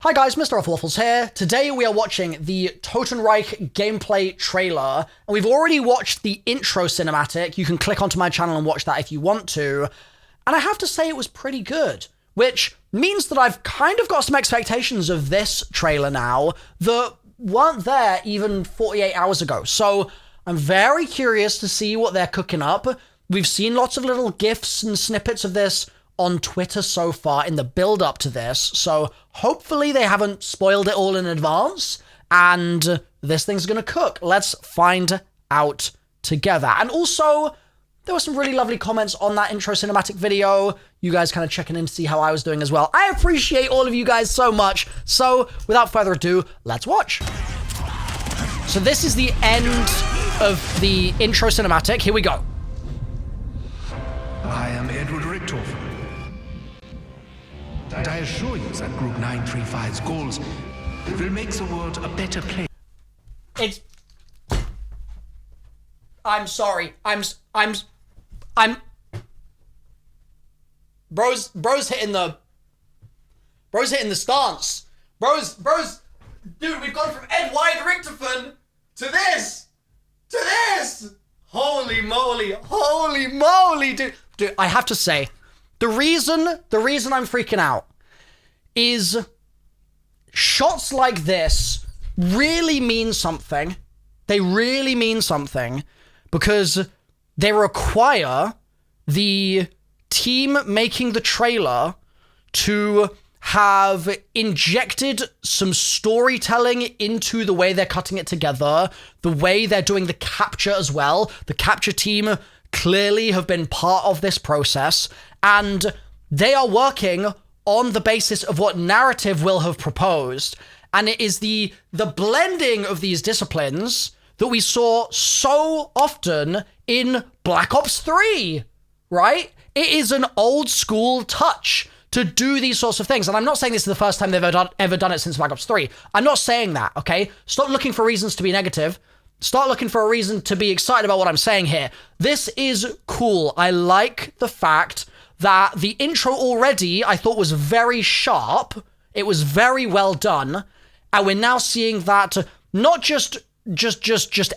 Hi guys, MrRoflWaffles here. Today we are watching the TOTENREICH gameplay trailer, and we've already watched the intro cinematic. You can click onto my channel and watch that if you want to. And I have to say it was pretty good, which means that I've kind of got some expectations of this trailer now that weren't there even 48 hours ago. So I'm very curious to see what they're cooking up. We've seen lots of little GIFs and snippets of this on Twitter so far in the build up to this, so hopefully they haven't spoiled it all in advance, and this thing's gonna cook. Let's find out together. And also, there were some really lovely comments on that intro cinematic video, you guys kind of checking in to see how I was doing as well. I appreciate all of you guys so much, so without further ado, let's watch. So this is the end of the intro cinematic, here we go. I am Edward Richtofen. And I assure you that Group 935's goals will make the world a better place. I'm sorry. Bro's hitting the stance. Bro's, dude, we've gone from Ed Wide Richtofen to this. Holy moly, dude. Dude, I have to say, the reason I'm freaking out is shots like this really mean something. They really mean something because they require the team making the trailer to have injected some storytelling into the way they're cutting it together, the way they're doing the capture as well. The capture team clearly have been part of this process, and they are working on the basis of what narrative will have proposed. And it is the blending of these disciplines that we saw so often in Black Ops 3, right? It is an old school touch to do these sorts of things. And I'm not saying this is the first time they've ever done it since Black Ops 3. I'm not saying that, okay? Stop looking for reasons to be negative. Start looking for a reason to be excited about what I'm saying here. This is cool. I like the fact that the intro already I thought was very sharp. It was very well done. And we're now seeing that not just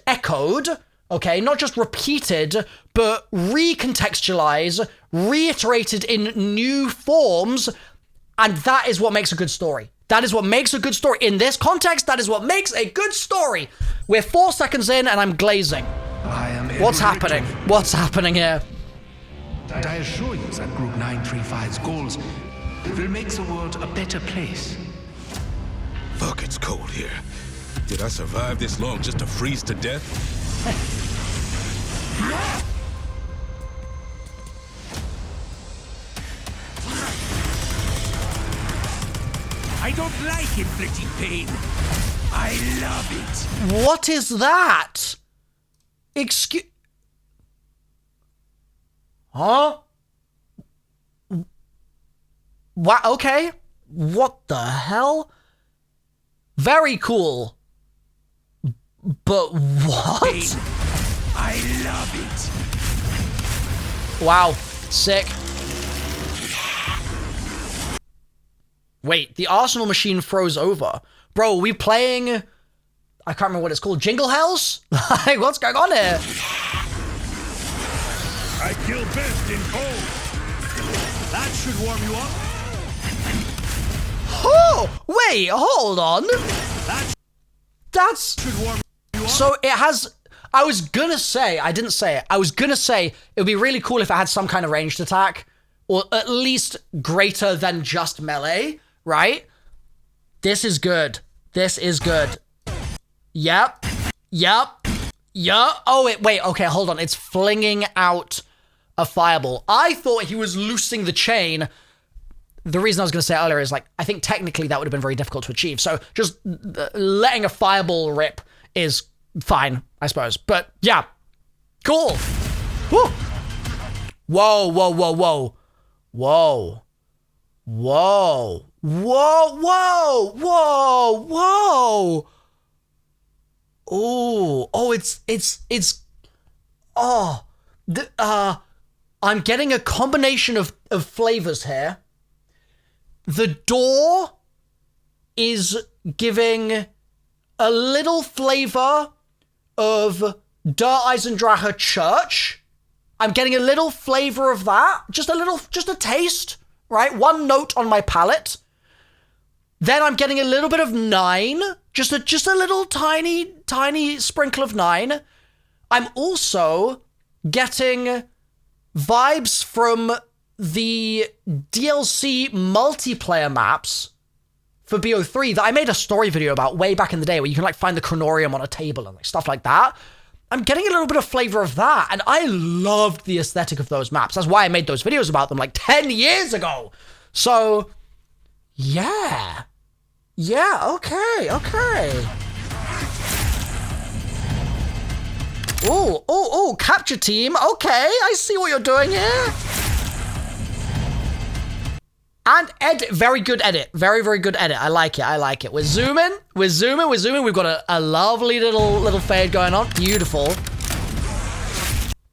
echoed, okay, not just repeated, but recontextualized, reiterated in new forms. And that is what makes a good story. That is what makes a good story. In this context, that is what makes a good story. We're 4 seconds in and I'm glazing. What's happening? What's happening here? And I assure you that Group 935's goals will make the world a better place. Fuck, it's cold here. Did I survive this long just to freeze to death? I don't like inflicting pain. I love it. What is that? Excuse... Huh? What? Okay. What the hell? Very cool. But what? Pain. I love it. Wow. Sick. Wait, the Arsenal machine froze over. Bro, are we playing... I can't remember what it's called. Jingle Hells? Like, what's going on here? I kill best in cold. That should warm you up. Oh, wait, hold on. That's... Should warm you up. So it has... I was gonna say, I didn't say it. I was gonna say it would be really cool if it had some kind of ranged attack, or at least greater than just melee, right? This is good. This is good. Yep. Oh, wait, okay, hold on. It's flinging out a fireball. I thought he was loosing the chain. The reason I was going to say it earlier is, like, I think technically that would have been very difficult to achieve. So just letting a fireball rip is fine, I suppose. But yeah, cool. Woo. Whoa. I'm getting a combination of flavors here. The door is giving a little flavor of Der Eisendrache Church. I'm getting a little flavor of that. Just a taste, right? One note on my palate. Then I'm getting a little bit of 9. Just a little tiny sprinkle of 9. I'm also getting vibes from the DLC multiplayer maps for BO3 that I made a story video about way back in the day, where you can like find the Chronorium on a table and like stuff like that. I'm getting a little bit of flavor of that, and I loved the aesthetic of those maps. That's why I made those videos about them like 10 years ago. So, yeah. Yeah, okay. Oh, capture team. Okay, I see what you're doing here. And edit, very good edit. Very good edit. I like it. We're zooming. We've got a lovely little fade going on. Beautiful.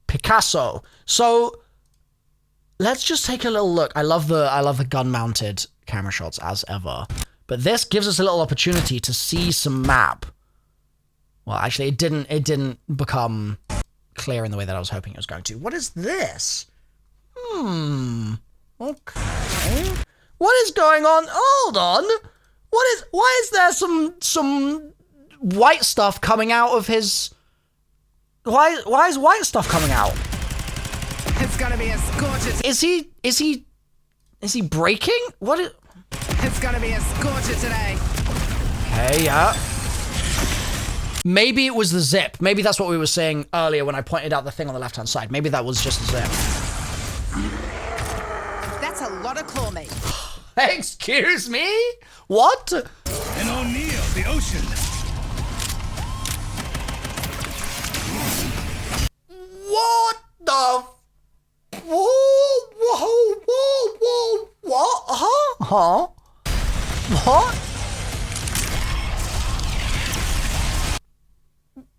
Picasso. So let's just take a little look. I love the gun-mounted camera shots as ever. But this gives us a little opportunity to see some map. Well, actually, it didn't become clear in the way that I was hoping it was going to. What is this? Okay. What is going on? Hold on. Why is there some white stuff coming out of his... Why is white stuff coming out? It's gonna be a scorcher. Is he breaking? What is... It's gonna be a scorcher today. Okay, yeah. Maybe it was the zip. Maybe that's what we were saying earlier when I pointed out the thing on the left-hand side. Maybe that was just the zip. That's a lot of claw meat. Excuse me? What? And O'Neill, the ocean. What the... Whoa. What? Huh? What?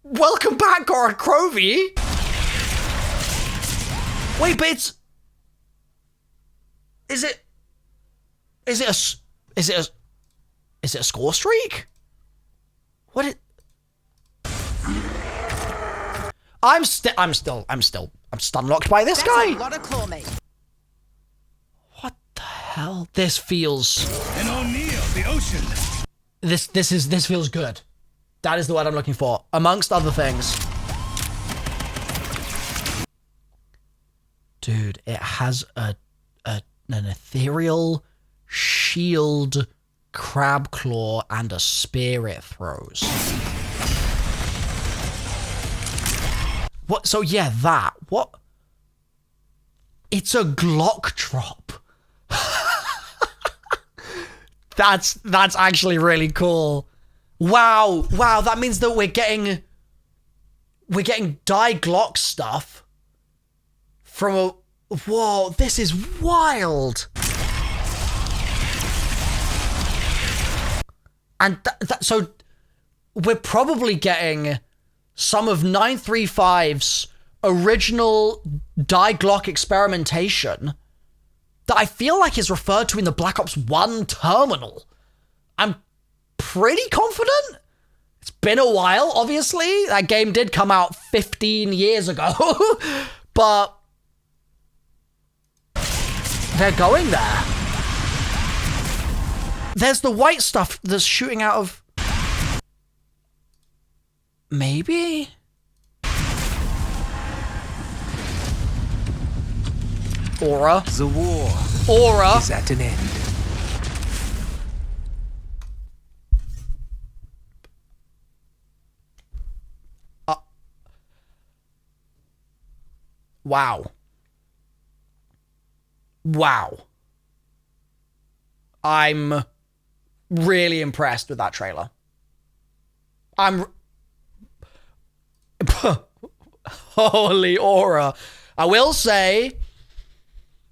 Welcome back, Goran Krovi. Wait, but it's... Is it a score streak? What is... I'm stun-locked by this guy. That's a lot of claw meat. What the hell? This feels... And O'Neill, the ocean. This feels good. That is the word I'm looking for, amongst other things. Dude, it has an ethereal shield, crab claw, and a spear it throws. What? So yeah, that. What? It's a Glock drop. That's actually really cool. Wow, that means that we're getting Die Glock stuff from a... Whoa, this is wild. And so we're probably getting some of 935's original Die Glock experimentation that I feel like is referred to in the Black Ops 1 terminal. I'm pretty confident. It's been a while, obviously. That game did come out 15 years ago. But they're going there. There's the white stuff that's shooting out of... Maybe? Aura. The war Aura. is at an end. Wow. I'm really impressed with that trailer. Holy Aura. I will say,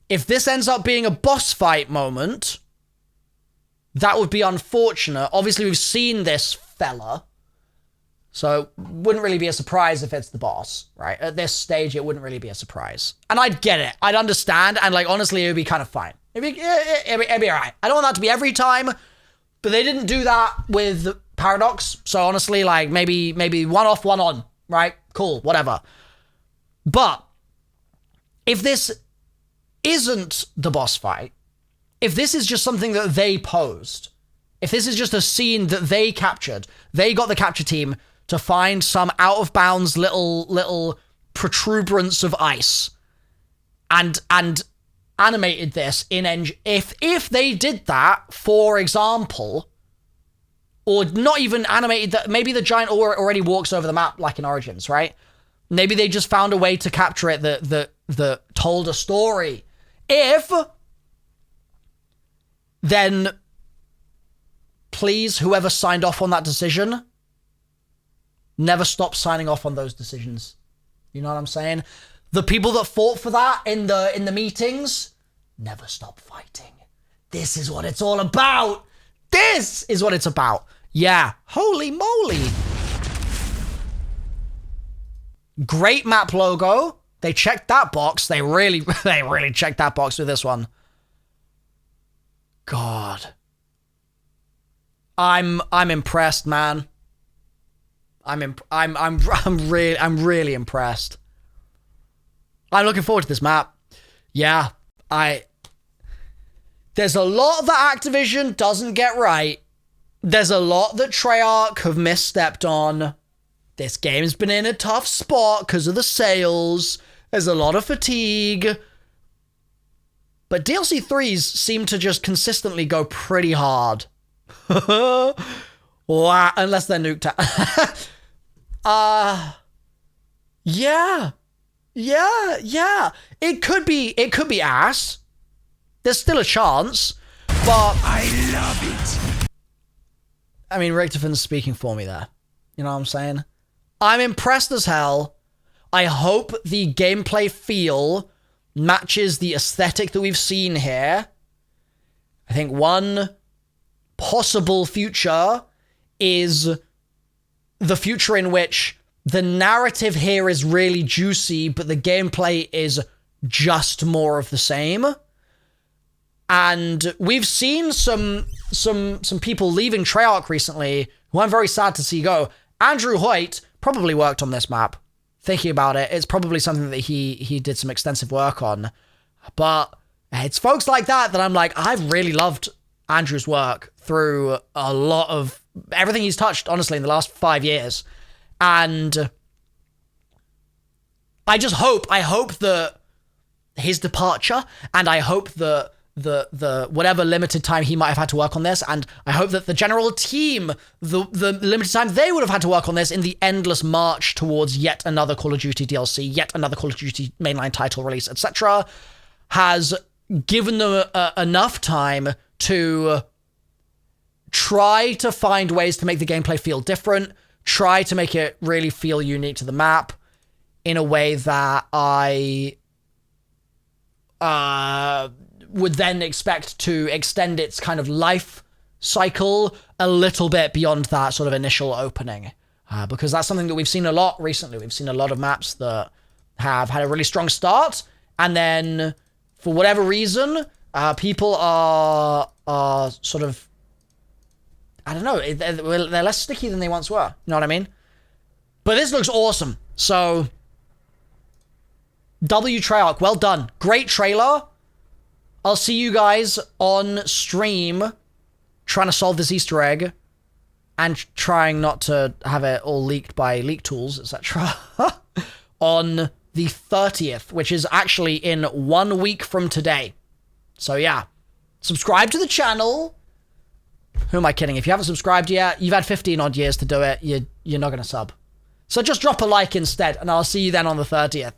if this ends up being a boss fight moment, that would be unfortunate. Obviously, we've seen this fella, so it wouldn't really be a surprise if it's the boss, right? At this stage, it wouldn't really be a surprise. And I'd get it. I'd understand, and like, honestly, it would be kind of fine. It'd be all right. I don't want that to be every time, But they didn't do that with Paradox. So honestly, like, maybe one off, one on, right? Cool, whatever. But if this isn't the boss fight, if this is just something that they posed, if this is just a scene that they captured, they got the capture team to find some out of bounds little protuberance of ice and animated this in if they did that, for example, or not even animated that, maybe the giant already walks over the map like in Origins, right? Maybe they just found a way to capture it that told a story. Then please, whoever signed off on that decision, never stop signing off on those decisions. You know what I'm saying? The people that fought for that in the meetings, never stop fighting. This is what it's all about. This is what it's about. Yeah, holy moly. Great map logo. They checked that box. They really checked that box with this one. God. I'm impressed, man. I'm really impressed. I'm looking forward to this map. Yeah, there's a lot that Activision doesn't get right. There's a lot that Treyarch have misstepped on. This game's been in a tough spot because of the sales. There's a lot of fatigue. But DLC 3s seem to just consistently go pretty hard. Wow, unless they're nuked out. Yeah. It could be ass. There's still a chance, but I love it. I mean, Richterfin's speaking for me there. You know what I'm saying? I'm impressed as hell. I hope the gameplay feel matches the aesthetic that we've seen here. I think one possible future is the future in which the narrative here is really juicy, but the gameplay is just more of the same. And we've seen some people leaving Treyarch recently who I'm very sad to see go. Andrew Hoyt probably worked on this map. Thinking about it, it's probably something that he did some extensive work on. But it's folks like that I'm like, I've really loved Andrew's work through a lot of everything he's touched, honestly, in the last 5 years. And I hope that his departure, and I hope that the whatever limited time he might have had to work on this, and I hope that the general team, the limited time they would have had to work on this in the endless march towards yet another Call of Duty DLC, yet another Call of Duty mainline title release, etc., has given them enough time to try to find ways to make the gameplay feel different, try to make it really feel unique to the map in a way that I would then expect to extend its kind of life cycle a little bit beyond that sort of initial opening. Because that's something that we've seen a lot recently. We've seen a lot of maps that have had a really strong start, and then for whatever reason, people are sort of, I don't know, they're less sticky than they once were. You know what I mean? But this looks awesome. So, W Treyarch, well done. Great trailer. I'll see you guys on stream trying to solve this Easter egg and trying not to have it all leaked by leak tools, etc. on the 30th, which is actually in 1 week from today. So yeah, subscribe to the channel. Who am I kidding? If you haven't subscribed yet, you've had 15 odd years to do it. You're not going to sub. So just drop a like instead, and I'll see you then on the 30th.